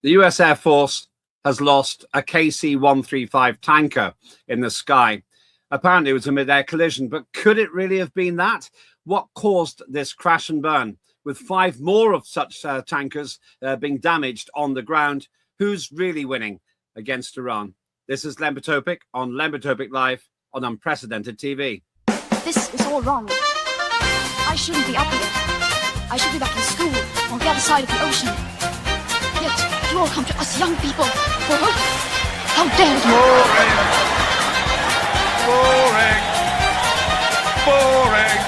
The US Air Force has lost a KC-135 tanker in the sky. Apparently it was a mid-air collision, but could it really have been that? What caused this crash and burn? With 5 more of such tankers being damaged on the ground, who's really winning against Iran? This is Lembit Öpik on Lembit Öpik Live on Unprecedented TV. This is all wrong. I shouldn't be up here. I should be back in school on the other side of the ocean. Yet you all come to us young people for hope. How dare you! Boring. Boring.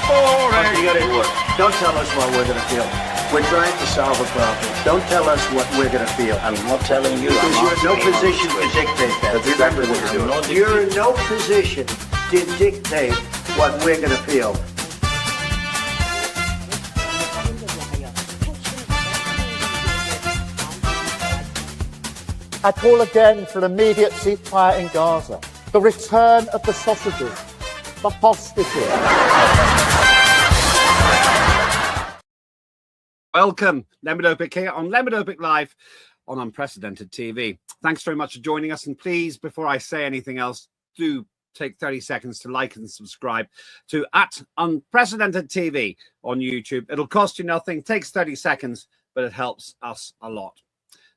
Boring. You got it work. Don't tell us what we're going to feel. We're trying to solve a problem. Don't tell us what we're going to feel. I'm not telling you. Because you're in no position to dictate that. Remember what you're doing. You're in no position to dictate what we're going to feel. I call again for an immediate ceasefire in Gaza, the return of the sausages, the hostages. Welcome, Lembit Öpik here on Lembit Öpik Live on Unprecedented TV. Thanks very much for joining us, and please, before I say anything else, do take 30 seconds to like and subscribe to @Unprecedented TV on YouTube. It'll cost you nothing, takes 30 seconds, but it helps us a lot.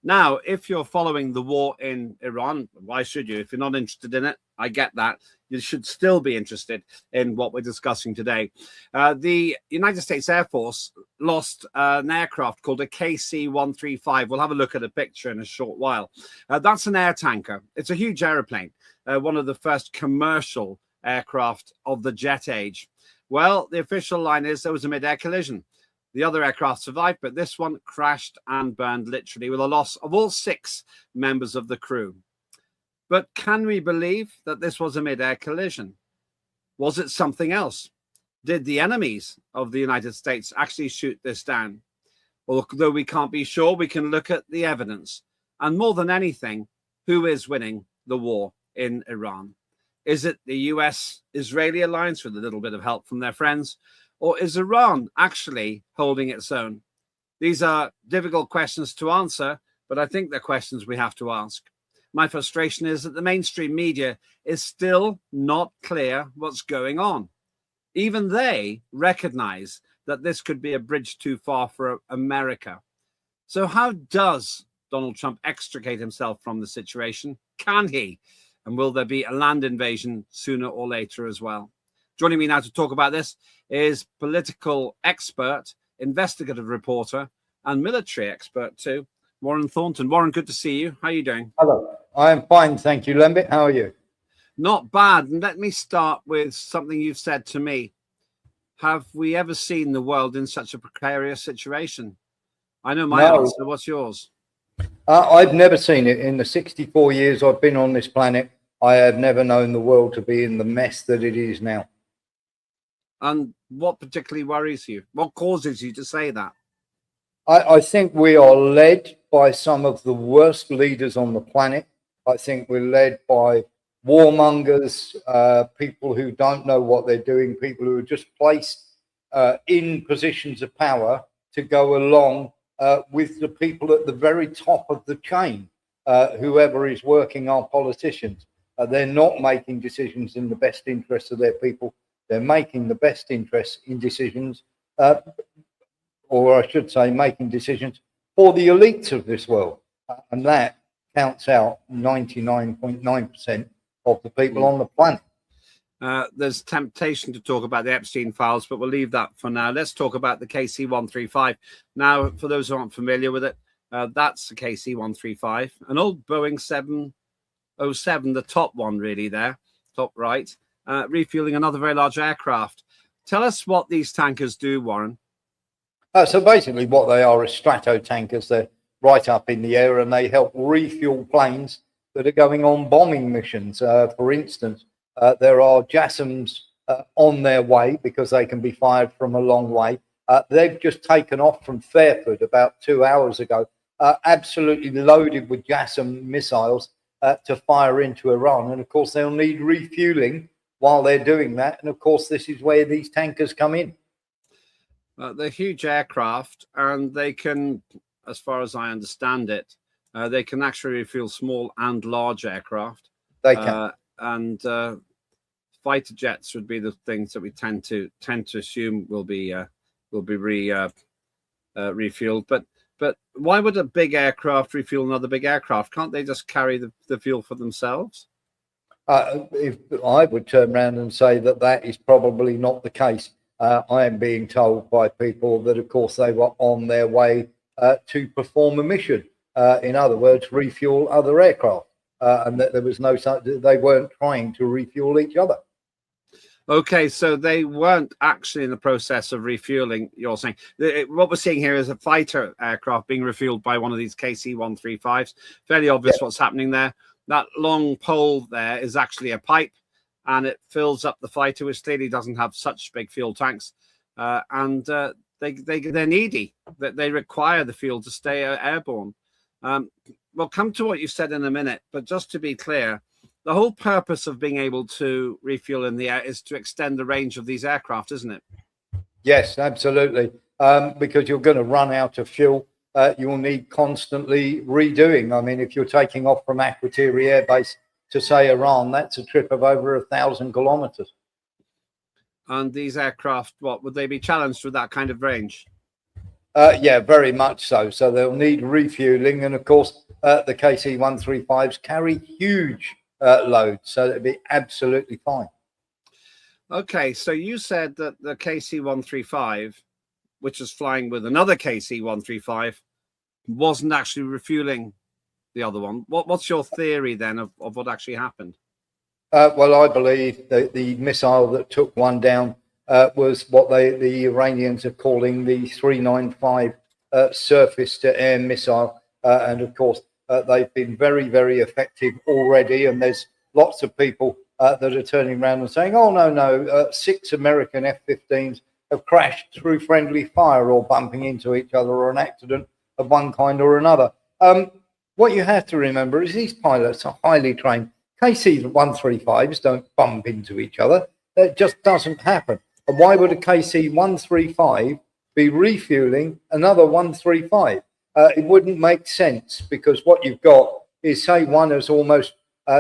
Now, if you're following the war in Iran, why should you? If you're not interested in it, I get that. You should still be interested in what we're discussing today. The United States Air Force lost an aircraft called a KC-135. We'll have a look at a picture in a short while. That's an air tanker. It's a huge aeroplane, one of the first commercial aircraft of the jet age. Well, the official line is there was a mid-air collision. The other aircraft survived, but this one crashed and burned literally with a loss of all 6 members of the crew. But can we believe that this was a mid-air collision? Was it something else? Did the enemies of the United States actually shoot this down? Although we can't be sure, we can look at the evidence. And more than anything, who is winning the war in Iran? Is it the US-Israeli alliance with a little bit of help from their friends? Or is Iran actually holding its own? These are difficult questions to answer, but I think they're questions we have to ask. My frustration is that the mainstream media is still not clear what's going on. Even they recognize that this could be a bridge too far for America. So how does Donald Trump extricate himself from the situation? Can he? And will there be a land invasion sooner or later as well? Joining me now to talk about this is political expert, investigative reporter, and military expert too, Warren Thornton. Warren, good to see you. How are you doing? Hello, I'm fine, thank you, Lembit. How are you? Not bad. And let me start with something you've said to me. Have we ever seen the world in such a precarious situation? I know my answer. What's yours? I've never seen it. In the 64 years I've been on this planet, I have never known the world to be in the mess that it is now. And what particularly worries you? What causes you to say that? I think we are led by some of the worst leaders on the planet. I think we're led by warmongers, people who don't know what they're doing, people who are just placed in positions of power to go along with the people at the very top of the chain, whoever is working our politicians. They're not making decisions in the best interests of their people. They're making the best interests in decisions, or I should say, making decisions for the elites of this world. And that counts out 99.9% of the people on the planet. There's temptation to talk about the Epstein files, but we'll leave that for now. Let's talk about the KC-135. Now, for those who aren't familiar with it, that's the KC-135, an old Boeing 707, the top one really there, top right. Refueling another very large aircraft. Tell us what these tankers do, Warren. So basically what they are is strato tankers. They're right up in the air and they help refuel planes that are going on bombing missions. For instance, there are JASSMs on their way because they can be fired from a long way. They've just taken off from Fairford about 2 hours ago, absolutely loaded with JASSM missiles to fire into Iran. And of course, they'll need refueling while they're doing that. And of course, this is where these tankers come in. They're huge aircraft and they can as far as I understand it, they can actually refuel small and large aircraft. They can. And fighter jets would be the things that we tend to assume will be refueled. But why would a big aircraft refuel another big aircraft? Can't they just carry the fuel for themselves? If I would turn around and say that is probably not the case. I am being told by people that, of course, they were on their way to perform a mission. In other words, refuel other aircraft, and that there was no such. They weren't trying to refuel each other. Okay, so they weren't actually in the process of refueling, you're saying. What we're seeing here is a fighter aircraft being refueled by one of these KC-135s. Fairly obvious what's happening there. That long pole there is actually a pipe, and it fills up the fighter, which clearly doesn't have such big fuel tanks. And they're needy. They require the fuel to stay airborne. We'll come to what you said in a minute, but just to be clear, the whole purpose of being able to refuel in the air is to extend the range of these aircraft, isn't it? Yes, absolutely. Because you're going to run out of fuel. You'll need constantly redoing. I mean, if you're taking off from Akrotiri Air Base to, say, Iran, that's a trip of over 1,000 kilometers. And these aircraft, what would they be challenged with that kind of range? Yeah, very much so. So they'll need refueling. And of course, the KC-135s carry huge loads, so it'd be absolutely fine. Okay, so you said that the KC-135, which is flying with another KC-135, wasn't actually refueling the other one. What's your theory then of what actually happened? Well, I believe that the missile that took one down was what the Iranians are calling the 395 surface-to-air missile. And of course, they've been very, very effective already. And there's lots of people that are turning around and saying, oh, no, 6 American F-15s have crashed through friendly fire or bumping into each other or an accident of one kind or another. What you have to remember is these pilots are highly trained. KC-135s don't bump into each other. It just doesn't happen. And why would a KC-135 be refueling another 135? It wouldn't make sense, because what you've got is, say, one has almost,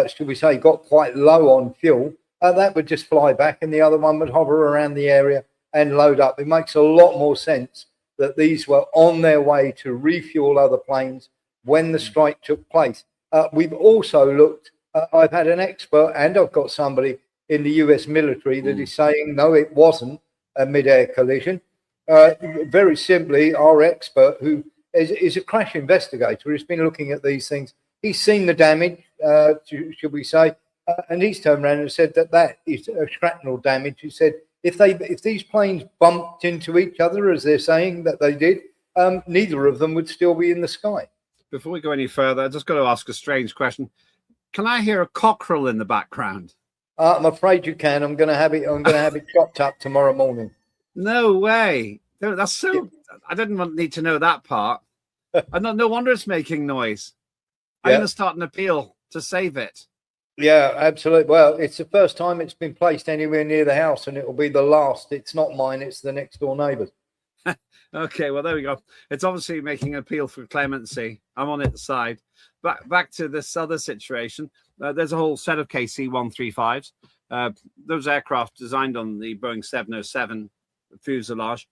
should we say, got quite low on fuel. That would just fly back and the other one would hover around the area and load up. It makes a lot more sense that these were on their way to refuel other planes when the strike took place. We've also looked, I've had an expert and I've got somebody in the US military that is saying, no, it wasn't a mid-air collision. Very simply, our expert, who is a crash investigator, has been looking at these things. He's seen the damage, should we say, and he's turned around and said that is a shrapnel damage. He said if these planes bumped into each other, as they're saying that they did, neither of them would still be in the sky. Before we go any further, I just got to ask a strange question. Can I hear a cockerel in the background? I'm afraid you can. I'm going to have it chopped up tomorrow morning. No way. No, that's so. I didn't need to know that part. No wonder it's making noise. I'm going to start an appeal to save it. Yeah, absolutely. Well, it's the first time it's been placed anywhere near the house, and it will be the last. It's not mine. It's the next door neighbour's. Okay, well, there we go. It's obviously making an appeal for clemency. I'm on its side. Back to this other situation. There's a whole set of KC-135s. Those aircraft designed on the Boeing 707 fuselage,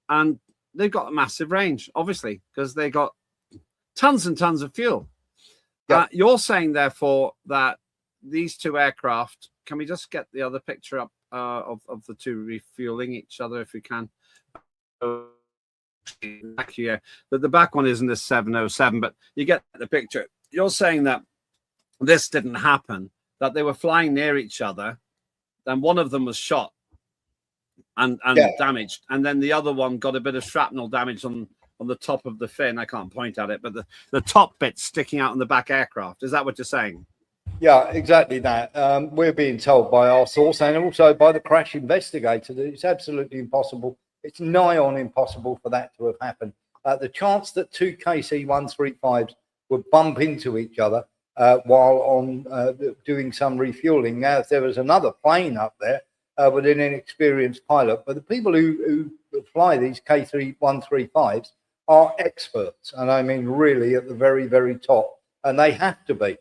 and they've got a massive range, obviously, because they got tons and tons of fuel. Yep. You're saying, therefore, that these two aircraft, can we just get the other picture up of the two refueling each other if we can? Here, the back one isn't a 707, but you get the picture. You're saying that this didn't happen, that they were flying near each other, then one of them was shot and damaged, and then the other one got a bit of shrapnel damage on the top of the fin. I can't point at it, but the top bit sticking out on the back aircraft. Is that what you're saying? Yeah, exactly that. We're being told by our source and also by the crash investigator that it's absolutely impossible. It's nigh on impossible for that to have happened. The chance that two KC-135s would bump into each other while on doing some refueling. Now, if there was another plane up there with an inexperienced pilot, but the people who fly these KC-135s are experts, and I mean really at the very, very top, and they have to be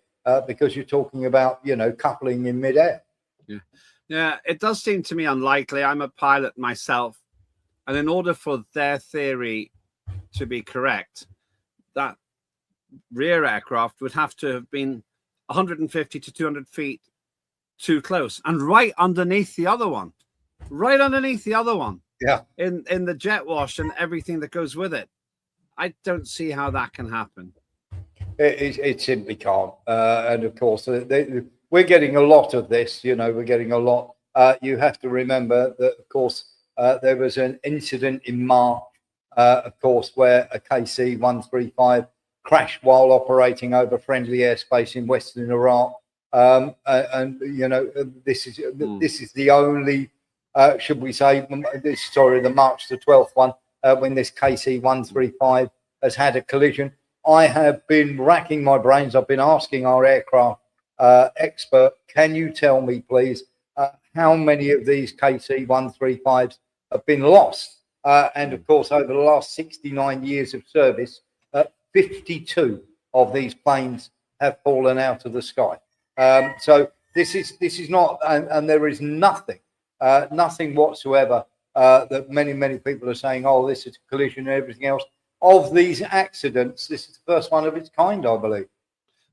because you're talking about, you know, coupling in midair. Yeah, it does seem to me unlikely. I'm a pilot myself, and in order for their theory to be correct, that rear aircraft would have to have been 150 to 200 feet too close and right underneath the other one, Yeah. in the jet wash and everything that goes with it. I don't see how that can happen. It simply can't. And of course, we're getting a lot of this. You know, we're getting a lot. You have to remember that, of course, there was an incident in March, of course, where a KC-135 crashed while operating over friendly airspace in Western Iraq. And you know, this is the only, should we say, the March the 12th one, when this KC-135 has had a collision. I have been racking my brains. I've been asking our aircraft expert, can you tell me, please, how many of these KC-135s have been lost? And of course, over the last 69 years of service, 52 of these planes have fallen out of the sky. So this is not, and there is nothing whatsoever that many people are saying, oh, this is a collision and everything else. Of these accidents, this is the first one of its kind, I believe.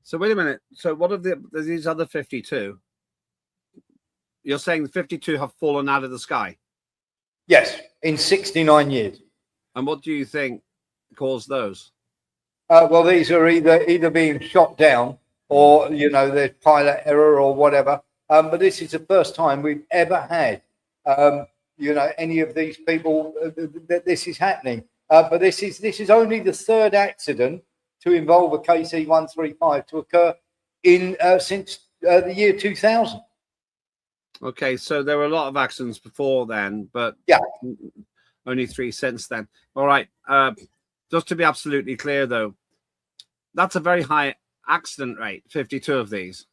So wait a minute. So what of these other 52? You're saying the 52 have fallen out of the sky? Yes, in 69 years. And what do you think caused those? Well, these are either being shot down or, you know, there's pilot error or whatever. But this is the first time we've ever had, you know, any of these people that this is happening. But this is only the third accident to involve a KC-135 to occur in since the year 2000. Okay, so there were a lot of accidents before then, but yeah, only 3 since then. All right. Just to be absolutely clear, though, that's a very high accident rate, 52 of these.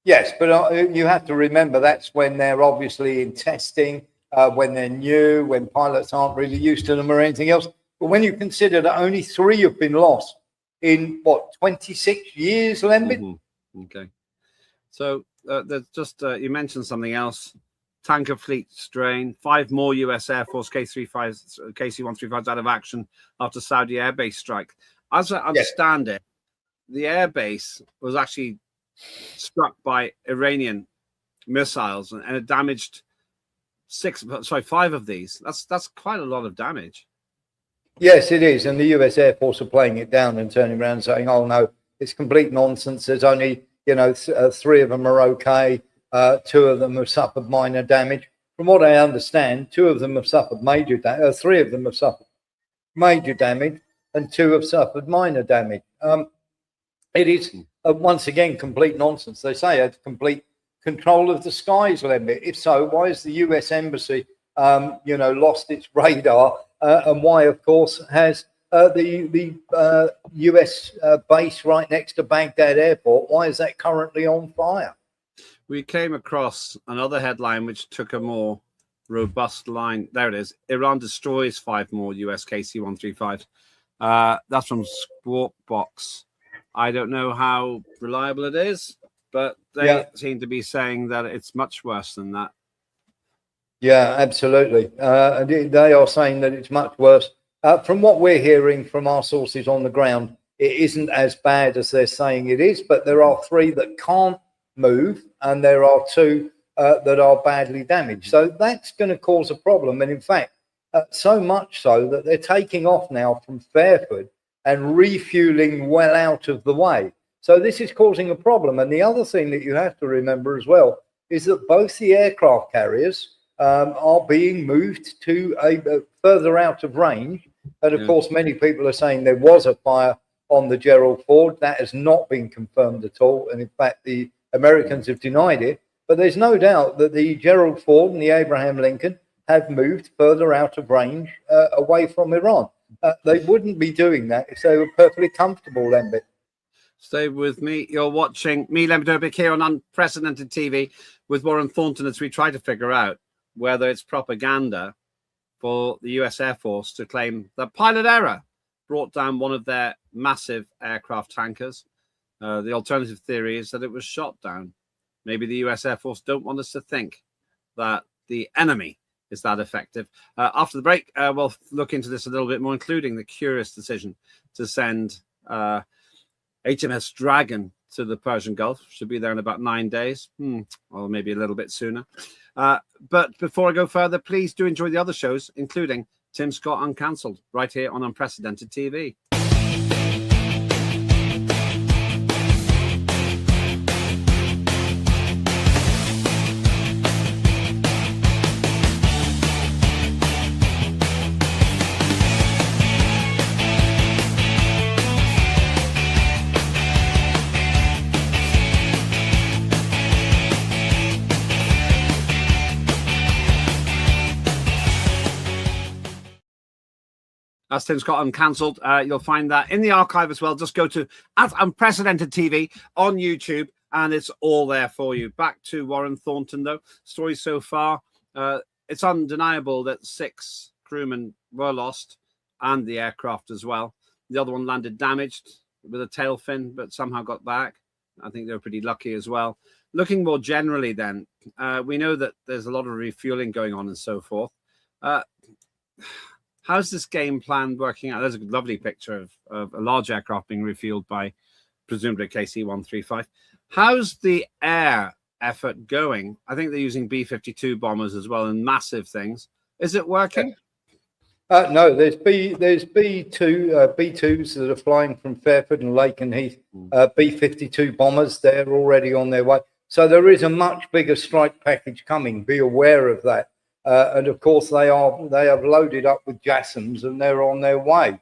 Yes, but you have to remember that's when they're obviously in testing, when they're new, when pilots aren't really used to them or anything else. But when you consider that only 3 have been lost in, what, 26 years, Lembit? Mm-hmm. Okay. So there's just, you mentioned something else. Tanker fleet strain. 5 more US Air Force KC-135s out of action after Saudi Air Base strike. As I understand it, the air base was actually struck by Iranian missiles and it damaged 5 of these. That's quite a lot of damage. Yes, it is. And the US Air Force are playing it down and turning around and saying, oh, no, it's complete nonsense. There's only, you know, 3 of them are okay. 2 of them have suffered minor damage. From what I understand, 2 of them have suffered major damage. 3 of them have suffered major damage and 2 have suffered minor damage. It is, once again, complete nonsense. They say it's complete control of the skies, Lembit. If so, why has the US Embassy, you know, lost its radar? And why, of course, has the US base right next to Baghdad Airport, why is that currently on fire? We came across another headline which took a more robust line. There it is. Iran destroys 5 more US KC-135s. That's from Squawk Box. I don't know how reliable it is, but they seem to be saying that it's much worse than that. Yeah, absolutely. They are saying that it's much worse. From what we're hearing from our sources on the ground, it isn't as bad as they're saying it is, but there are 3 that can't move and there are 2 that are badly damaged. So that's going to cause a problem. And in fact, so much so that they're taking off now from Fairford and refueling well out of the way. So this is causing a problem. And the other thing that you have to remember as well is that both the aircraft carriers are being moved to a further out of range. And of course, many people are saying there was a fire on the Gerald Ford. That has not been confirmed at all. And in fact, the Americans have denied it. But there's no doubt that the Gerald Ford and the Abraham Lincoln have moved further out of range away from Iran. They wouldn't be doing that if they were perfectly comfortable, Lembit. Stay with me. You're watching me, Lembit Öpik, here on Unprecedented TV with Warren Thornton as we try to figure out whether it's propaganda for the US Air Force to claim that pilot error brought down one of their massive aircraft tankers. The alternative theory is that it was shot down. Maybe the US Air Force don't want us to think that the enemy is that effective. After the break, we'll look into this a little bit more, including the curious decision to send HMS Dragon to the Persian Gulf. Should be there in about 9 days, or maybe a little bit sooner. But before I go further, please do enjoy the other shows, including Tim Scott Uncancelled, right here on Unprecedented TV. That's Tim Scott Uncancelled. You'll find that in the archive as well. Just go to Unprecedented TV on YouTube, and it's all there for you. Back to Warren Thornton, though. Story so far. It's undeniable that 6 crewmen were lost, and the aircraft as well. The other one landed damaged with a tail fin, but somehow got back. I think they were pretty lucky as well. Looking more generally then, we know that there's a lot of refueling going on and so forth. How's this game plan working out? There's a lovely picture of a large aircraft being refueled by presumably KC-135. How's the air effort going? I think they're using B-52 bombers as well and massive things. Is it working? No, there's B2s that are flying from Fairford and Lakenheath. B-52 bombers, they're already on their way. So there is a much bigger strike package coming. Be aware of that. And of course, they have loaded up with JASSMs and they're on their way,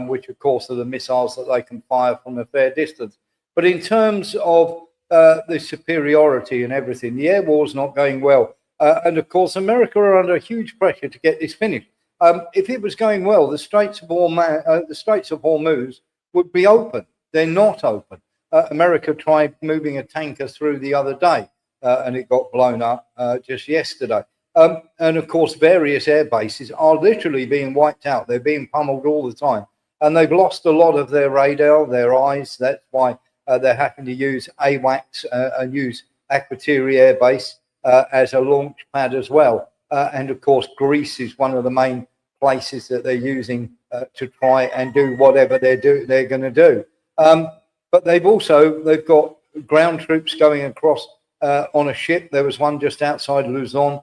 which of course are the missiles that they can fire from a fair distance. But in terms of the superiority and everything, the air war's not going well. And of course, America are under huge pressure to get this finished. If it was going well, the Straits of Hormuz would be open. They're not open. America tried moving a tanker through the other day, and it got blown up just yesterday. And of course, various air bases are literally being wiped out. They're being pummeled all the time. And they've lost a lot of their radar, their eyes. That's why they're having to use AWACS and use Akrotiri Air Base as a launch pad as well. And of course, Greece is one of the main places that they're using to try and do whatever they're going to do. But they've got ground troops going across on a ship. There was one just outside Luzon.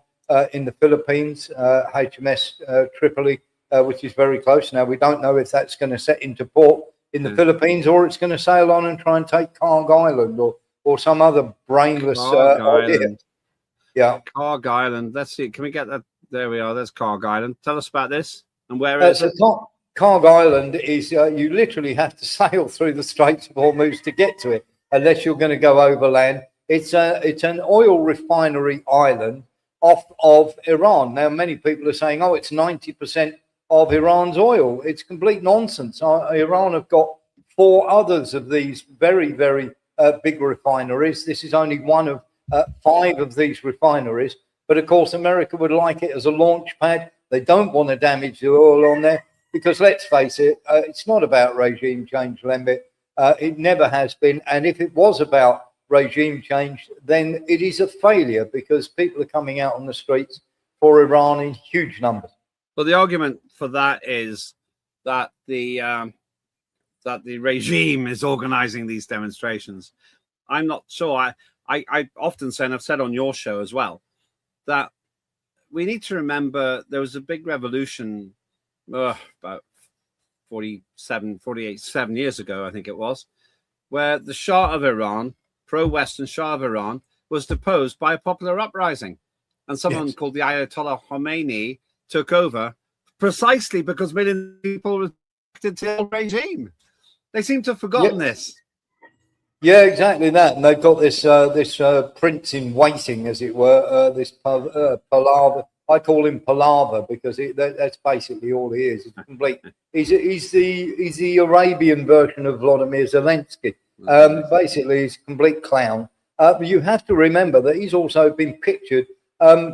In the Philippines, HMS Tripoli, which is very close. Now, we don't know if that's going to set into port in the Philippines or it's going to sail on and try and take Karg Island or some other brainless idea. Yeah. Karg Island. Let's see. Can we get that? There we are. There's Karg Island. Tell us about this. And where is it? Karg Island is, you literally have to sail through the Straits of Hormuz to get to it, unless you're going to go overland. It's an oil refinery island off of Iran. Now, many people are saying, oh, it's 90% of Iran's oil. It's complete nonsense. Iran have got 4 others of these very, very big refineries. This is only one of 5 of these refineries. But of course, America would like it as a launch pad. They don't want to damage the oil on there because let's face it, it's not about regime change, Lembit. It never has been. And if it was about regime change, then it is a failure because people are coming out on the streets for Iran in huge numbers. Well, the argument for that is that the regime is organizing these demonstrations. I'm not sure. I often say, and I've said on your show as well, that we need to remember there was a big revolution about 7 years ago, I think it was, where the Shah of Iran, pro-Western Shah of Iran, was deposed by a popular uprising. And someone called the Ayatollah Khomeini took over precisely because millions of people respected the regime. They seem to have forgotten this. Yeah, exactly that. And they've got this prince in waiting, as it were, this palaver. I call him palaver because that's basically all he is. It's complete. He's the Arabian version of Vladimir Zelensky. Basically, he's a complete clown. But you have to remember that he's also been pictured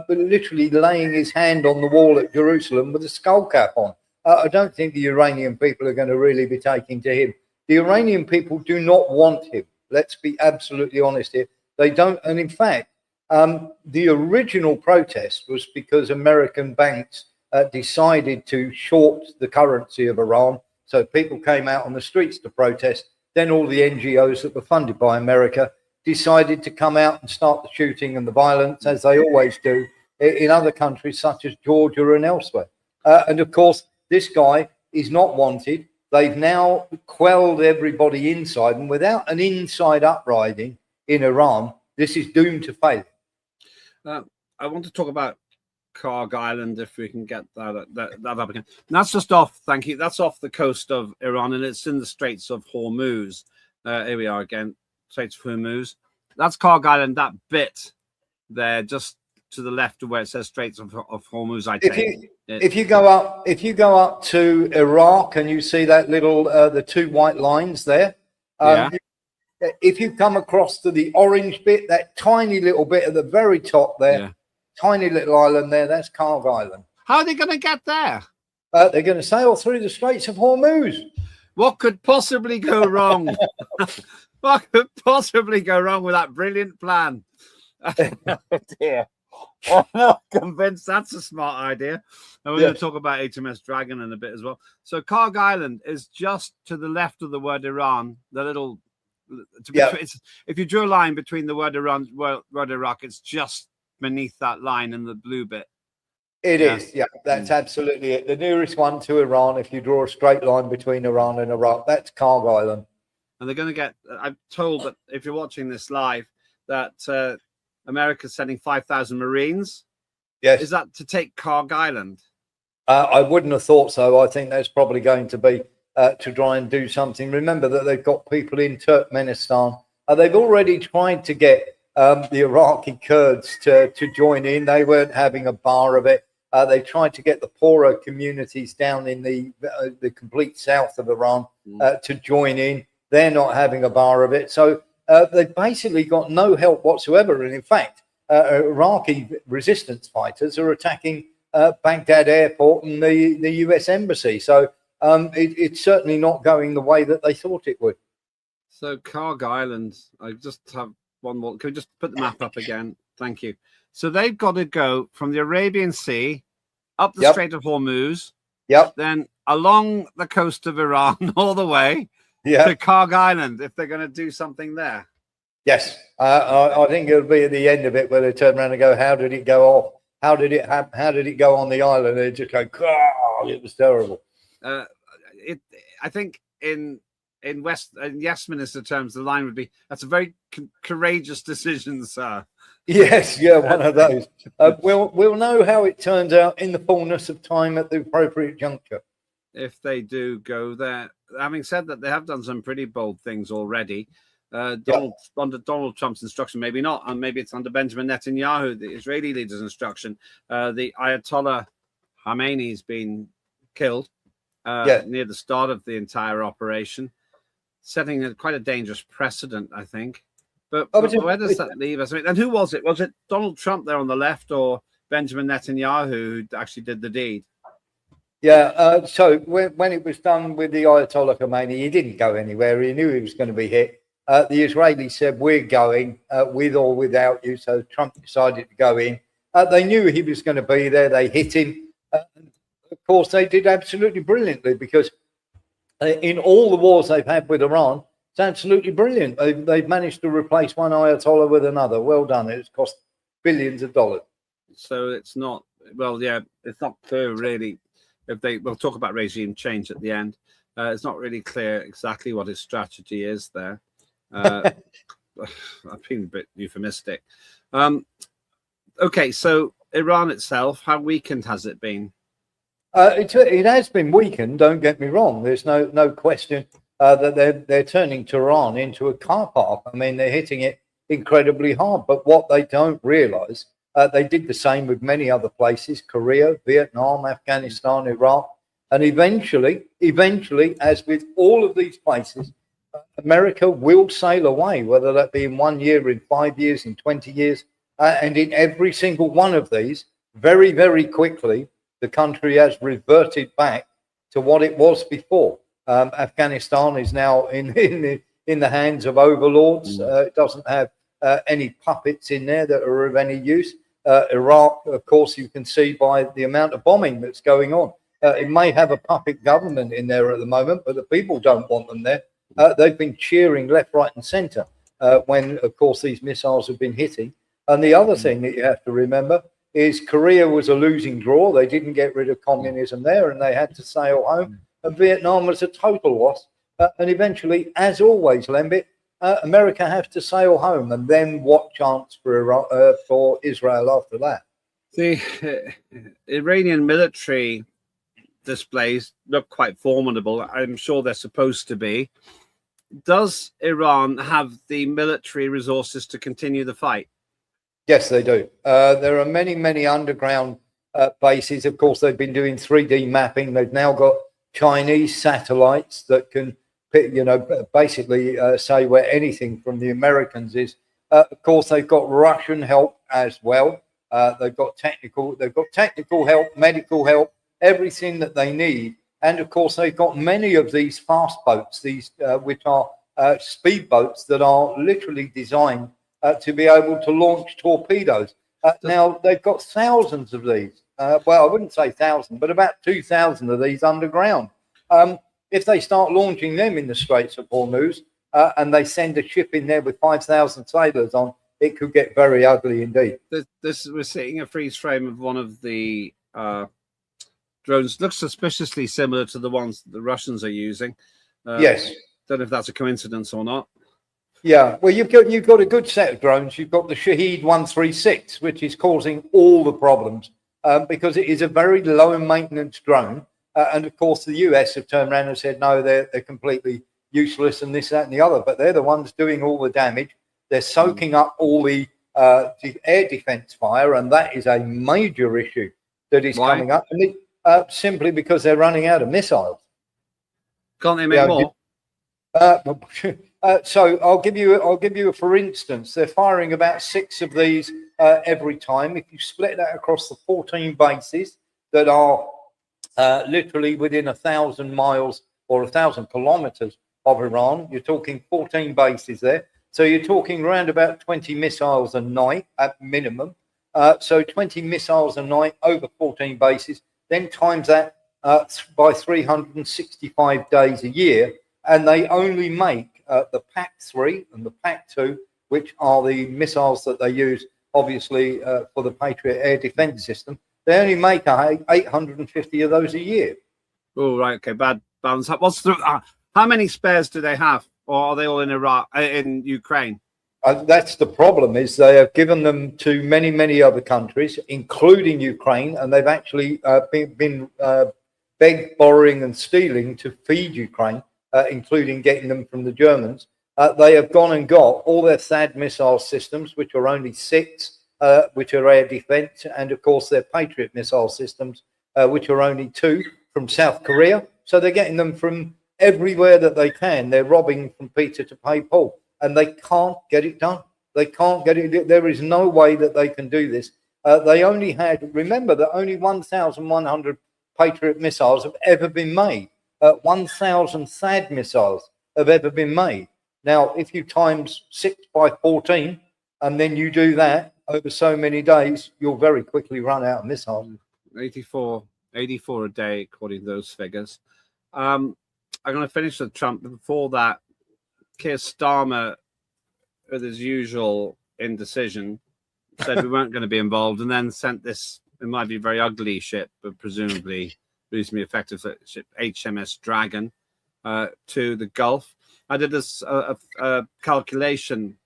literally laying his hand on the wall at Jerusalem with a skull cap on. I don't think the Iranian people are going to really be taking to him. The Iranian people do not want him. Let's be absolutely honest here. They don't. And in fact, the original protest was because American banks decided to short the currency of Iran. So people came out on the streets to protest. Then all the NGOs that were funded by America decided to come out and start the shooting and the violence, as they always do in other countries such as Georgia and elsewhere. And of course, this guy is not wanted. They've now quelled everybody inside, and without an inside uprising in Iran, this is doomed to fail. I want to talk about Karg Island, if we can get that up again. And that's just off, thank you. That's off the coast of Iran, and it's in the Straits of Hormuz. Here we are again, Straits of Hormuz. That's Karg Island, that bit there, just to the left of where it says Straits of Hormuz. If you go up to Iraq and you see that little the two white lines there, if you come across to the orange bit, that tiny little bit at the very top there, tiny little island there, that's Karg Island. How are they going to get there? They're going to sail through the Straits of Hormuz. What could possibly go wrong? What could possibly go wrong with that brilliant plan? Oh dear. I'm not convinced that's a smart idea. And we're going to talk about HMS Dragon in a bit as well. So Karg Island is just to the left of the word Iran. The little, if you drew a line between the word Iran, word Iraq, it's just beneath that line in the blue bit. It is, that's absolutely it. The nearest one to Iran, if you draw a straight line between Iran and Iraq, that's Karg Island. And they're going to get, I'm told that if you're watching this live, that America's sending 5,000 Marines. Yes. Is that to take Karg Island? I wouldn't have thought so. I think that's probably going to be to try and do something. Remember that they've got people in Turkmenistan. They've already tried to get the Iraqi Kurds to join in. They weren't having a bar of it. They tried to get the poorer communities down in the complete south of Iran to join in. They're not having a bar of it. So they've basically got no help whatsoever. And in fact, Iraqi resistance fighters are attacking Baghdad airport and the US embassy. So it's certainly not going the way that they thought it would. So Karg Island, I just have one more. Can we just put the map up again? Thank you. So they've got to go from the Arabian Sea up the Strait of Hormuz, then along the coast of Iran all the way to Karg Island if they're going to do something there. Yes, I think it'll be at the end of it where they turn around and go, "How did it go off? How did it go on the island?" And they just go, "God, it was terrible." I think in yes minister terms, the line would be, "That's a very courageous decision, sir." Yes, one of those. We'll know how it turns out in the fullness of time at the appropriate juncture. If they do go there. Having said that, they have done some pretty bold things already. Under Donald Trump's instruction, maybe not, and maybe it's under Benjamin Netanyahu, the Israeli leader's instruction. The Ayatollah Khamenei's been killed near the start of the entire operation, setting quite a dangerous precedent, I think. But where does that leave us? I mean, and who was it? Was it Donald Trump there on the left, or Benjamin Netanyahu who actually did the deed? So when it was done with the Ayatollah Khomeini, he didn't go anywhere. He knew he was going to be hit. The Israelis said, "We're going with or without you." So Trump decided to go in. They knew he was going to be there. They hit him. Of course, they did absolutely brilliantly because in all the wars they've had with Iran, it's absolutely brilliant. They've managed to replace one Ayatollah with another. Well done. It's cost billions of dollars. So it's not, it's not clear really. We'll talk about regime change at the end. It's not really clear exactly what his strategy is there. I've been a bit euphemistic. Okay, so Iran itself, how weakened has it been? It has been weakened. Don't get me wrong. There's no question that they're turning Tehran into a car park. I mean, they're hitting it incredibly hard. But what they don't realise, they did the same with many other places: Korea, Vietnam, Afghanistan, Iraq, and eventually, as with all of these places, America will sail away, whether that be in 1 year, in 5 years, in 20 years. And in every single one of these, very, very quickly, the country has reverted back to what it was before. Afghanistan is now in the hands of overlords. It doesn't have any puppets in there that are of any use. Iraq, of course, you can see by the amount of bombing that's going on. It may have a puppet government in there at the moment, but the people don't want them there. They've been cheering left, right, and centre when, of course, these missiles have been hitting. And the other thing that you have to remember is Korea was a losing draw. They didn't get rid of communism there, and they had to sail home. And Vietnam was a total loss. And eventually, as always, Lembit, America has to sail home. And then what chance for Israel after that? The Iranian military displays look quite formidable. I'm sure they're supposed to be. Does Iran have the military resources to continue the fight? Yes, they do. There are many, many underground bases. Of course, they've been doing 3D mapping. They've now got Chinese satellites that can, basically say where anything from the Americans is. Of course, they've got Russian help as well. They've got technical help, medical help, everything that they need. And of course, they've got many of these fast boats, which are speed boats that are literally designed to be able to launch torpedoes. Now, they've got thousands of these. Well, I wouldn't say thousands, but about 2,000 of these underground. If they start launching them in the Straits of Hormuz and they send a ship in there with 5,000 sailors on, it could get very ugly indeed. We're seeing a freeze frame of one of the drones. Looks suspiciously similar to the ones the Russians are using. Yes. Don't know if that's a coincidence or not. Yeah, well, you've got a good set of drones. You've got the Shahed 136, which is causing all the problems because it is a very low maintenance drone. And of course, the US have turned around and said, no, they're completely useless and this, that, and the other. But they're the ones doing all the damage. They're soaking up all the air defense fire. And that is a major issue that is coming up. And simply because they're running out of missiles. Can't they make more? So I'll give you a for instance. They're firing about 6 of these every time. If you split that across the 14 bases that are literally within 1,000 miles or 1,000 kilometers of Iran, you're talking 14 bases there. So you're talking around about 20 missiles a night at minimum. So 20 missiles a night over 14 bases. Then times that by 365 days a year, and they only make the PAC-3 and the PAC-2, which are the missiles that they use, obviously, for the Patriot air defense system. They only make 850 of those a year. Oh, right. Okay. Bad balance. How many spares do they have? Or are they all in Iraq, in Ukraine? That's the problem, is they have given them to many, many other countries, including Ukraine, and they've actually been begged, borrowing and stealing to feed Ukraine, including getting them from the Germans. They have gone and got all their THAAD missile systems, which are only 6, which are air defense, and of course their Patriot missile systems, which are only 2 from South Korea. So they're getting them from everywhere that they can. They're robbing from Peter to pay Paul. And they can't get it done. They can't get it. There is no way that they can do this. They only had, remember that only 1,100 Patriot missiles have ever been made. 1,000 THAAD missiles have ever been made. Now, if you times 6 by 14, and then you do that over so many days, you'll very quickly run out of missiles. 84 a day, according to those figures. I'm going to finish with Trump. Before that, Keir Starmer, with his usual indecision, said we weren't going to be involved, and then sent this, it might be very ugly ship, but presumably reasonably effective ship, HMS Dragon, to the Gulf. I did this calculation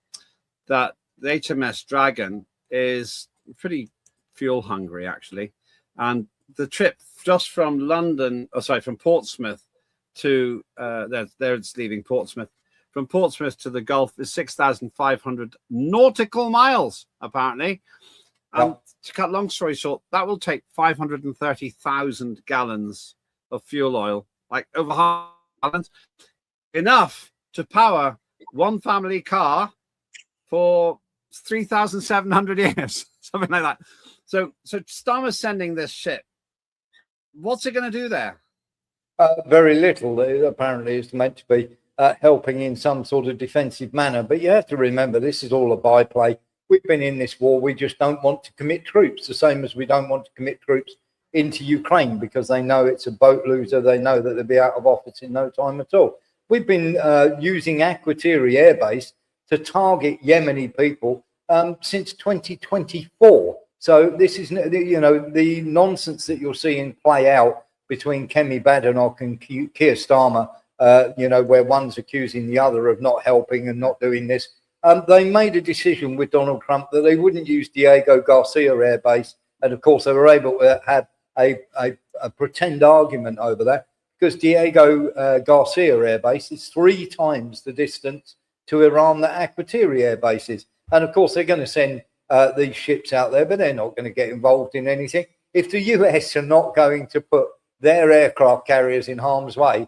that the HMS Dragon is pretty fuel hungry, actually, and the trip just from from Portsmouth to there it's leaving Portsmouth. From Portsmouth to the Gulf is 6,500 nautical miles, apparently. And to cut long story short, that will take 530,000 gallons of fuel oil, like over half gallons, enough to power one family car for 3,700 years, something like that. So Starmer's sending this ship. What's it going to do there? Very little. Apparently, it's meant to be helping in some sort of defensive manner. But you have to remember, this is all a byplay. We've been in this war. We just don't want to commit troops, the same as we don't want to commit troops into Ukraine because they know it's a boat loser. They know that they'll be out of office in no time at all. We've been using Akrotiri Air Base to target Yemeni people since 2024. So this is, the nonsense that you're seeing play out between Kemi Badenoch and Keir Starmer, where one's accusing the other of not helping and not doing this. They made a decision with Donald Trump that they wouldn't use Diego Garcia Air Base. And of course, they were able to have a pretend argument over that because Diego Garcia Air Base is 3 times the distance to Iran that Akrotiri Air Base is. And of course, they're going to send these ships out there, but they're not going to get involved in anything. If the US are not going to put their aircraft carriers in harm's way,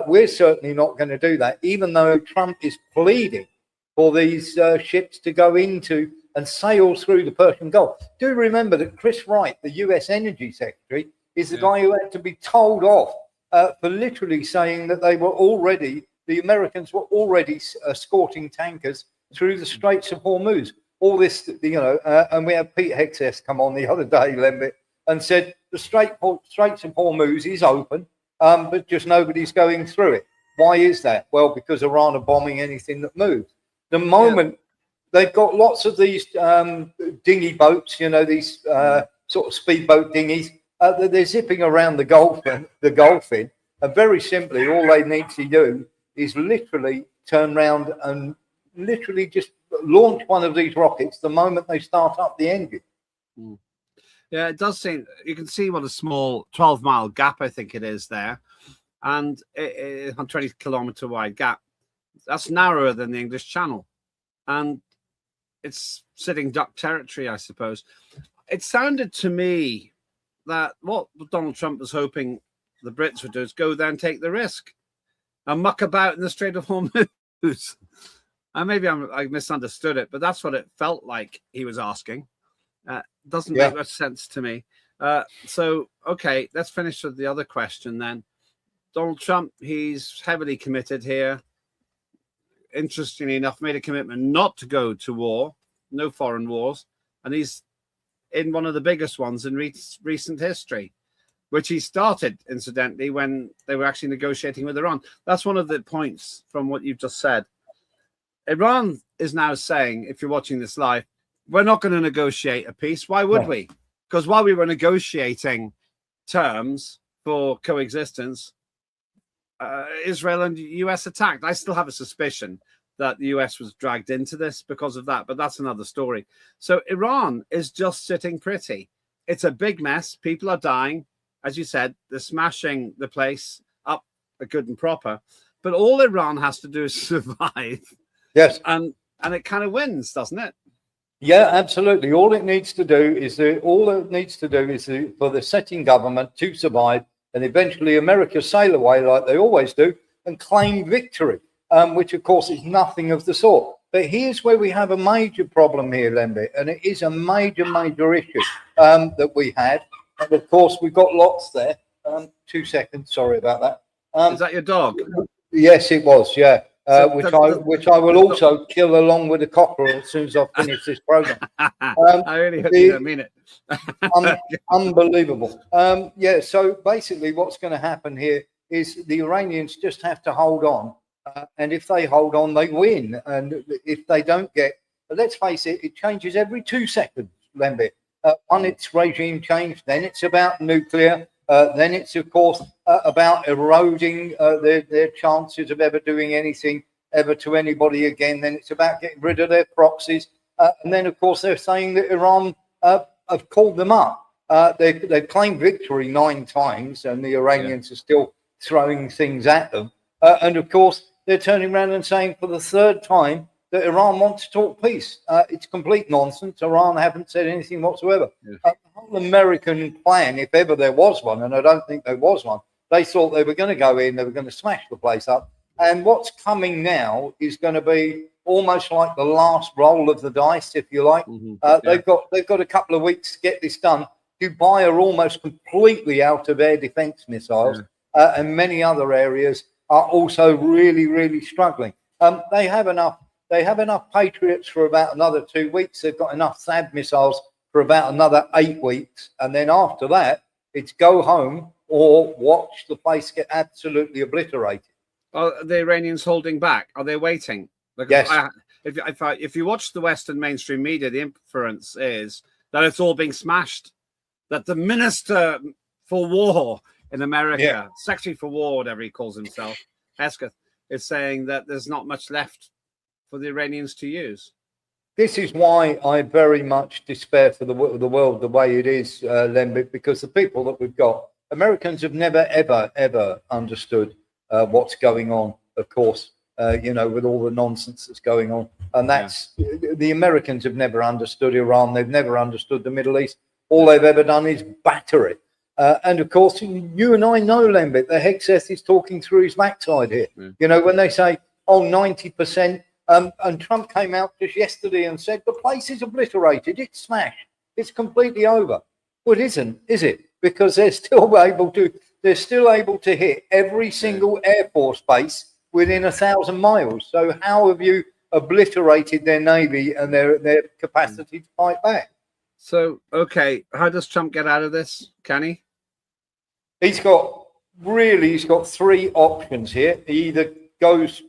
we're certainly not going to do that, even though Trump is pleading for these ships to go into and sail through the Persian Gulf. Do remember that Chris Wright, the US Energy Secretary, is the guy who had to be told off for literally saying that the Americans were already escorting tankers through the Straits of Hormuz. All this, and we had Pete Hexes come on the other day, Lembit, and said the Straits of Hormuz is open, but just nobody's going through it. Why is that? Well, because Iran are bombing anything that moves. The moment they've got lots of these dinghy boats, these sort of speedboat dinghies, that they're zipping around the Gulf in. And very simply, all they need to do is literally turn around and literally just launch one of these rockets the moment they start up the engine. Yeah, it does seem, you can see what a small 12-mile gap, I think it is there, and a 20-kilometer wide gap. That's narrower than the English Channel, and it's sitting duck territory, I suppose. It sounded to me that what Donald Trump was hoping the Brits would do is go there and take the risk and muck about in the Strait of Hormuz. And maybe I misunderstood it, but that's what it felt like he was asking. Doesn't make much sense to me. Okay, let's finish with the other question then. Donald Trump, he's heavily committed here. Interestingly enough, made a commitment not to go to war, no foreign wars, and he's in one of the biggest ones in recent history, which he started, incidentally, when they were actually negotiating with Iran. That's one of the points from what you've just said. Iran is now saying, if you're watching this live, we're not going to negotiate a peace. Why would we? Because while we were negotiating terms for coexistence, Israel and the US attacked. I still have a suspicion that the US was dragged into this because of that, but that's another story. So Iran is just sitting pretty. It's a big mess. People are dying. As you said, they're smashing the place up good and proper. But all Iran has to do is survive. Yes. And it kind of wins, doesn't it? Yeah, absolutely. All it needs to do is for the sitting government to survive, and eventually America sail away like they always do and claim victory, which of course is nothing of the sort. But here's where we have a major problem here, Lembit, and it is a major issue that we had. And of course, we've got lots there. 2 seconds, sorry about that. Is that your dog? Yes, it was. Yeah, which I will also kill along with the cockerel as soon as I finish this program. I really hope you don't mean it. Unbelievable. Yeah. So basically, what's going to happen here is the Iranians just have to hold on, and if they hold on, they win. And if they don't get, let's face it, it changes every 2 seconds, Lembit. One, it's regime change, then it's about nuclear, then it's, of course, about eroding their chances of ever doing anything ever to anybody again. Then it's about getting rid of their proxies. And then, of course, they're saying that Iran have called them up. They've claimed victory 9 times, and the Iranians are still throwing things at them. And, of course, they're turning around and saying for the 3rd time that Iran wants to talk peace. It's complete nonsense. Iran haven't said anything whatsoever. The whole American plan, if ever there was one, and I don't think there was one, they thought they were going to go in, they were going to smash the place up. And what's coming now is going to be almost like the last roll of the dice, if you like. They've got a couple of weeks to get this done. Dubai are almost completely out of air defense missiles. and many other areas are also really, really struggling. They have enough Patriots for about another 2 weeks. They've got enough THAAD missiles for about another 8 weeks. And then after that, it's go home or watch the place get absolutely obliterated. Are the Iranians holding back? Are they waiting? Because Yes. if you watch the Western mainstream media, the inference is that it's all being smashed. That the Minister for War in America, Secretary for War, whatever he calls himself, Hesketh, is saying that there's not much left for the Iranians to use. This is why I very much despair for the world the way it is, Lembit, because the people that we've got, Americans have never, ever, ever understood what's going on, of course, with all the nonsense that's going on. And that's the Americans have never understood Iran. They've never understood the Middle East. All they've ever done is batter it. And of course, you and I know, Lembit, the Hexeth is talking through his backside here. When they say, 90%, and Trump came out just yesterday and said, the place is obliterated, it's smashed, it's completely over. Well, it isn't, is it? Because they're still able to hit every single Air Force base within 1,000 miles. So how have you obliterated their Navy and their capacity to fight back? So, okay, how does Trump get out of this? Can he? He's got 3 options here. He either goes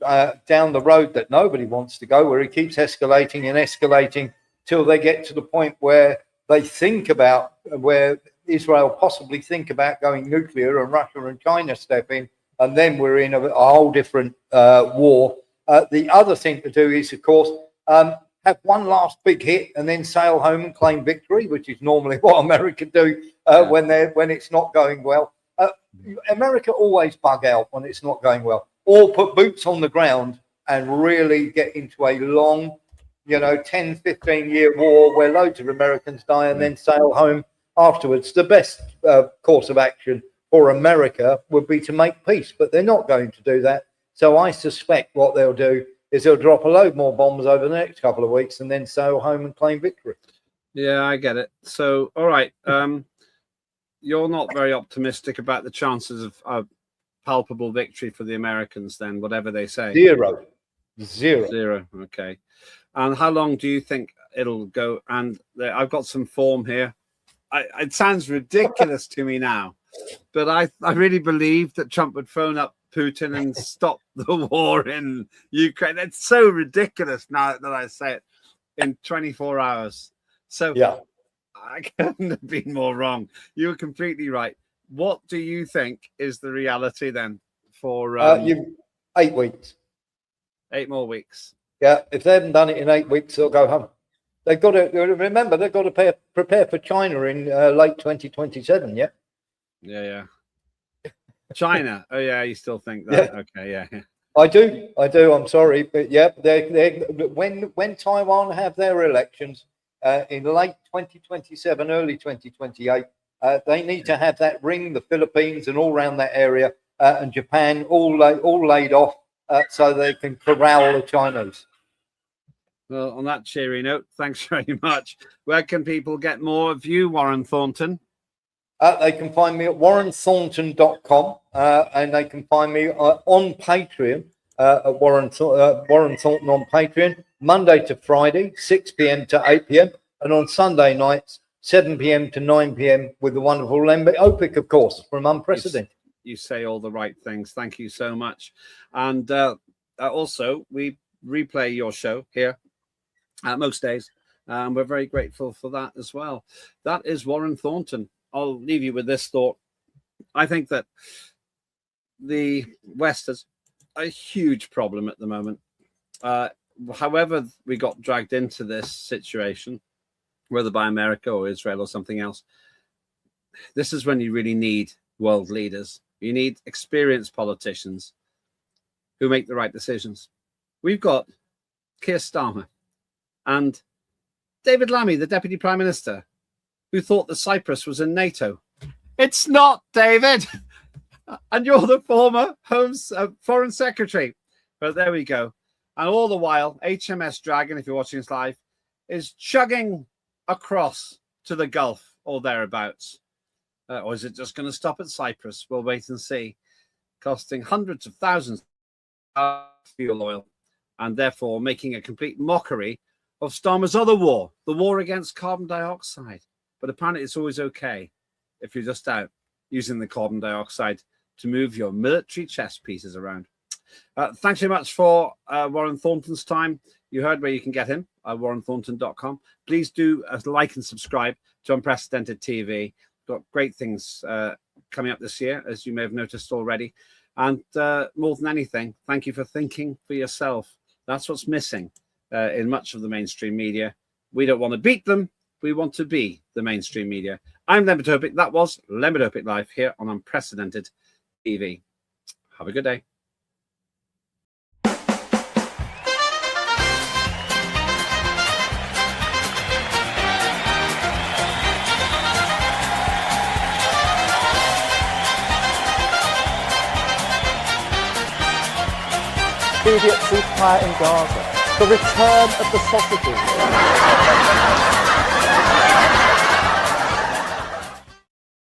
down the road that nobody wants to go, where he keeps escalating and escalating till they get to the point where they think about, where Israel possibly think about going nuclear and Russia and China step in, and then we're in a whole different war. The other thing to do is, of course, have one last big hit and then sail home and claim victory, which is normally what America do when it's not going well. America always bug out when it's not going well, or put boots on the ground and really get into a long, 10, 15-year war where loads of Americans die and then sail home afterwards. The best course of action for America would be to make peace, but they're not going to do that. So I suspect what they'll do is they'll drop a load more bombs over the next couple of weeks and then sail home and claim victory. Yeah, I get it. So, all right. You're not very optimistic about the chances of a palpable victory for the Americans then, whatever they say. Zero. Okay. And how long do you think it'll go? And I've got some form here. It sounds ridiculous to me now, but I really believe that Trump would phone up Putin and stop the war in Ukraine. It's so ridiculous now that I say it, in 24 hours. So yeah, I couldn't have been more wrong. You were completely right. What do you think is the reality then for 8 weeks? 8 more weeks. Yeah, if they haven't done it in 8 weeks, they'll go home. They've got to remember. They've got to prepare for China in late 2027. Yeah. Yeah. China. Oh yeah, you still think that? Yeah. Okay. Yeah. I do. I'm sorry, but yeah, they when Taiwan have their elections in late 2027, early 2028, they need to have that ring the Philippines and all around that area and Japan all laid off so they can corral the Chinese. Well, on that cheery note, thanks very much. Where can people get more of you, Warren Thornton? They can find me at warrenthornton.com and they can find me on Patreon at Warren Thornton on Patreon, Monday to Friday, 6 p.m. to 8 p.m. and on Sunday nights, 7 p.m. to 9 p.m. with the wonderful Lembit Öpik, of course, from Unprecedented. You say all the right things. Thank you so much. And also, we replay your show here most days. We're very grateful for that as well. That is Warren Thornton. I'll leave you with this thought. I think that the West has a huge problem at the moment. However we got dragged into this situation, whether by America or Israel or something else, this is when you really need world leaders. You need experienced politicians who make the right decisions. We've got Keir Starmer and David Lammy, the Deputy Prime Minister, who thought that Cyprus was in NATO. It's not, David. And you're the former Foreign Secretary. But there we go. And all the while, HMS Dragon, if you're watching this live, is chugging across to the Gulf or thereabouts. Or is it just going to stop at Cyprus? We'll wait and see. costing hundreds of thousands of fuel oil, and therefore making a complete mockery of Starmer's other war, the war against carbon dioxide. But apparently it's always okay if you're just out using the carbon dioxide to move your military chess pieces around. Thanks very much for Warren Thornton's time. You heard where you can get him, warrenthornton.com. Please do like and subscribe to Unprecedented TV. Got great things coming up this year, as you may have noticed already. And more than anything, thank you for thinking for yourself. That's what's missing in much of the mainstream media. We don't want to beat them. We want to be the mainstream media. I'm Lembit Öpik. That was Lembit Öpik Live here on Unprecedented TV. Have a good day. Immediate ceasefire in Gaza, the return of the sausages.